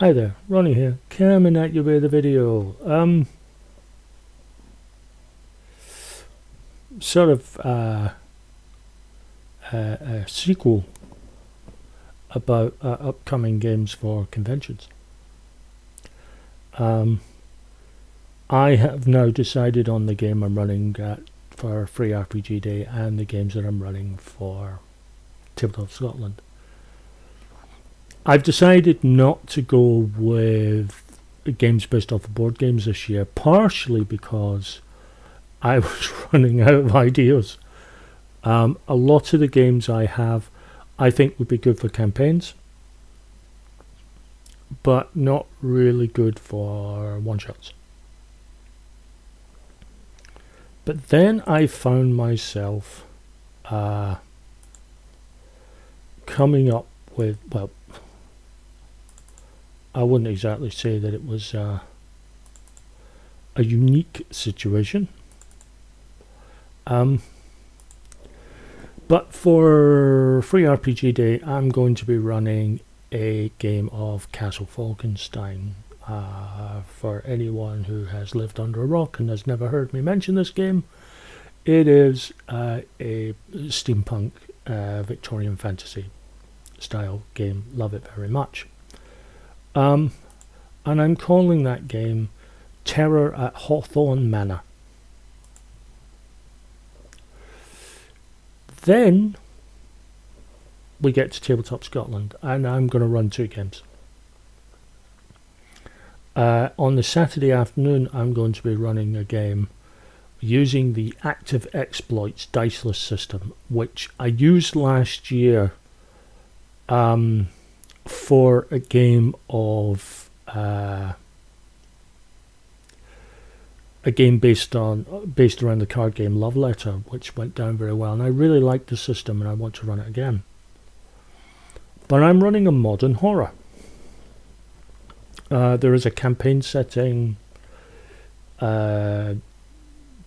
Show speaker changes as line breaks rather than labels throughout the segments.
Hi there, Ronnie here, coming at you with a video. Sort of a sequel about upcoming games for conventions. I have now decided on the game I'm running for Free RPG Day and the games that I'm running for Tabletop Scotland. I've decided not to go with games based off of board games this year, partially because I was running out of ideas. A lot of the games I have, I think would be good for campaigns, but not really good for one-shots. But then I found myself coming up with, well, I wouldn't exactly say that it was a unique situation. But for Free RPG Day, I'm going to be running a game of Castle Falkenstein. For anyone who has lived under a rock and has never heard me mention this game, it is a steampunk Victorian fantasy style game. Love it very much. And I'm calling that game Terror at Hawthorne Manor. Then we get to Tabletop Scotland, and I'm going to run two games. On the Saturday afternoon, I'm going to be running a game using the Active Exploits Diceless system, which I used last year for a game of a game based around the card game Love Letter, which went down very well, and I really like the system and I want to run it again. But I'm running a modern horror. There is a campaign setting that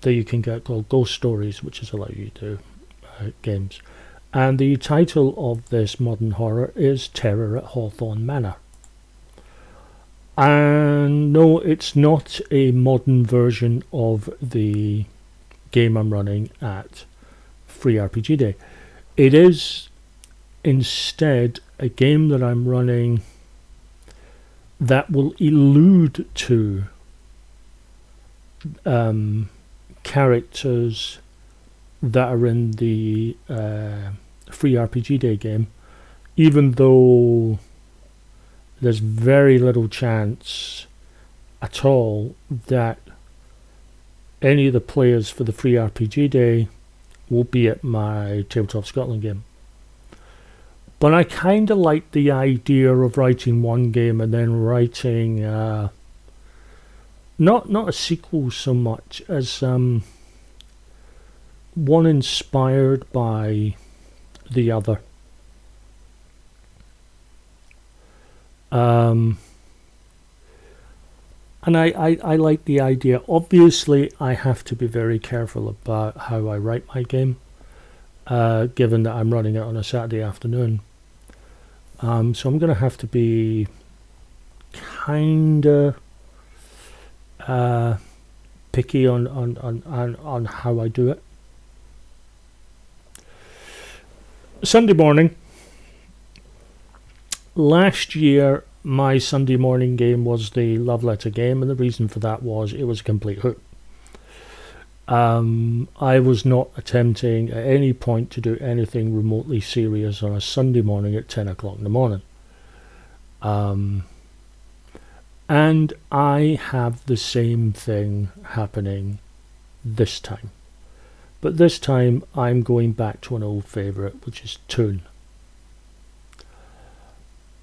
you can get called Ghost Stories, which is allow you to do games. And the title of this modern horror is Terror at Hawthorne Manor. And no, it's not a modern version of the game I'm running at Free RPG Day. It is instead a game that I'm running that will allude to characters that are in the Free RPG Day game, even though there's very little chance at all that any of the players for the Free RPG Day will be at my Tabletop Scotland game. But I kind of like the idea of writing one game and then writing not a sequel so much as one inspired by the other. And I like the idea. Obviously, I have to be very careful about how I write my game, given that I'm running it on a Saturday afternoon. So I'm going to have to be kind of picky on how I do it. Sunday morning. Last year, my Sunday morning game was the Love Letter game, and the reason for that was it was a complete hoot. I was not attempting at any point to do anything remotely serious on a Sunday morning at 10 o'clock in the morning. And I have the same thing happening this time. But this time I'm going back to an old favourite, which is Toon.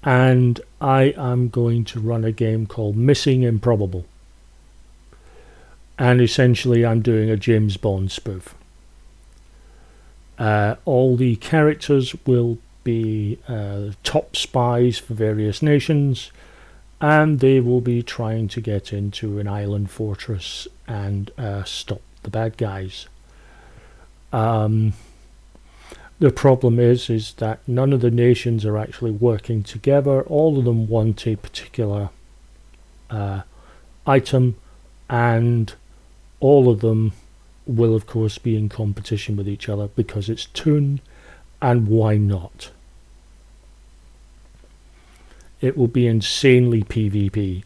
And I am going to run a game called Missing Improbable. And essentially I'm doing a James Bond spoof. All the characters will be top spies for various nations, and they will be trying to get into an island fortress and stop the bad guys. The problem is that none of the nations are actually working together. All of them want a particular item, and all of them will of course be in competition with each other because it's Toon, and why not? It will be insanely PvP.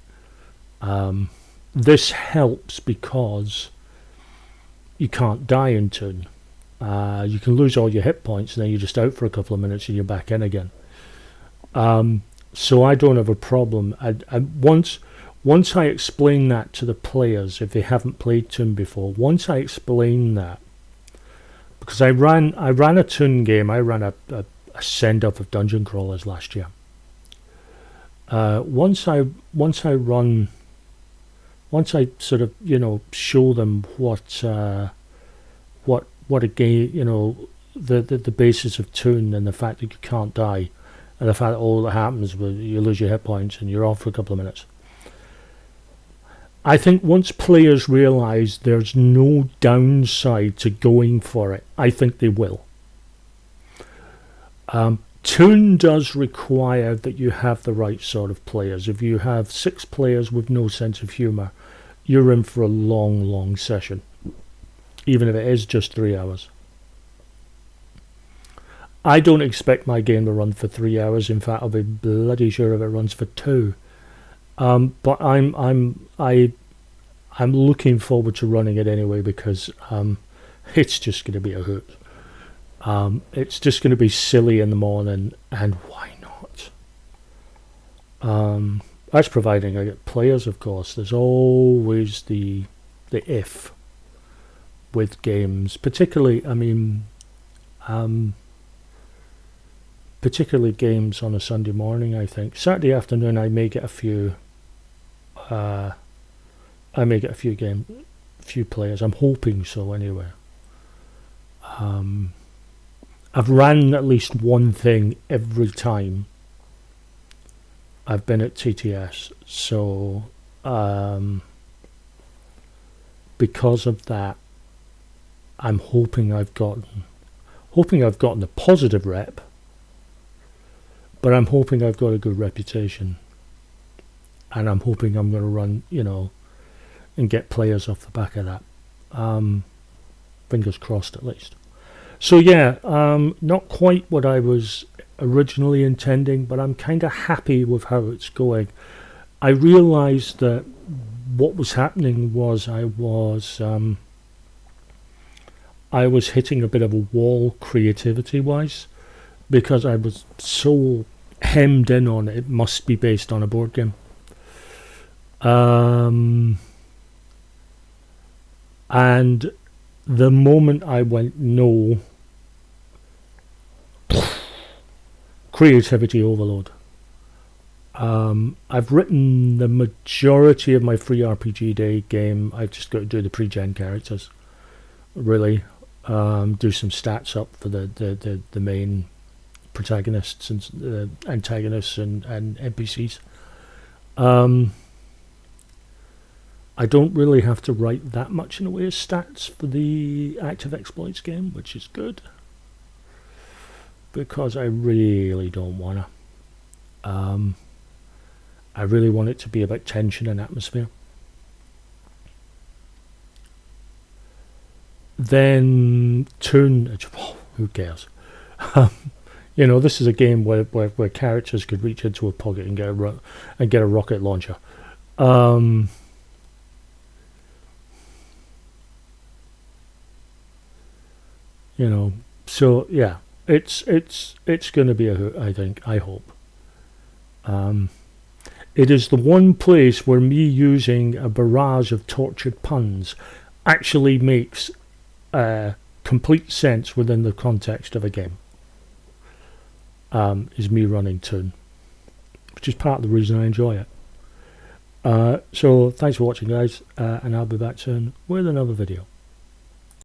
This helps because you can't die in Toon. You can lose all your hit points and then you're just out for a couple of minutes and you're back in again. So I don't have a problem. Once I explain that to the players, if they haven't played Toon before, once I explain that, because I ran a Toon game, I ran a send up of Dungeon Crawlers last year. Once I sort of, you know, show them what a game, the basis of Toon, and the fact that you can't die, and the fact that all that happens is you lose your hit points and you're off for a couple of minutes. I think once players realise there's no downside to going for it, I think they will. Toon does require that you have the right sort of players. If you have 6 players with no sense of humour, you're in for a long session, even if it is just 3 hours. I don't expect my game to run for 3 hours. In fact, I'll be bloody sure if it runs for 2. But I'm looking forward to running it anyway, because it's just going to be a hoot. It's just going to be silly in the morning, and why not? That's providing I get players, of course. There's always the if with games, particularly, particularly games on a Sunday morning. I think Saturday afternoon I may get a few. Few players. I'm hoping so anyway. I've ran at least one thing every time I've been at TTS, so because of that, I'm hoping I've gotten a positive rep, but I'm hoping I've got a good reputation, and I'm hoping I'm going to run, and get players off the back of that. Fingers crossed, at least. So yeah, not quite what I was originally intending, but I'm kind of happy with how it's going. I realised that what was happening was I was hitting a bit of a wall creativity-wise, because I was so hemmed in on it must be based on a board game. And the moment I went no, creativity overload. I've written the majority of my free RPG Day game. I've just got to do the pre-gen characters, really. Do some stats up for the main protagonists and antagonists and NPCs. I don't really have to write that much in the way of stats for the Active Exploits game, which is good, because I really don't want to. I really want it to be about tension and atmosphere. Then Toon, who cares? This is a game where characters could reach into a pocket and get a rocket launcher. So yeah, it's going to be a hoot, I think. I hope. It is the one place where me using a barrage of tortured puns actually makes complete sense within the context of a game. Is me running Toon, which is part of the reason I enjoy it. So thanks for watching, guys, and I'll be back soon with another video.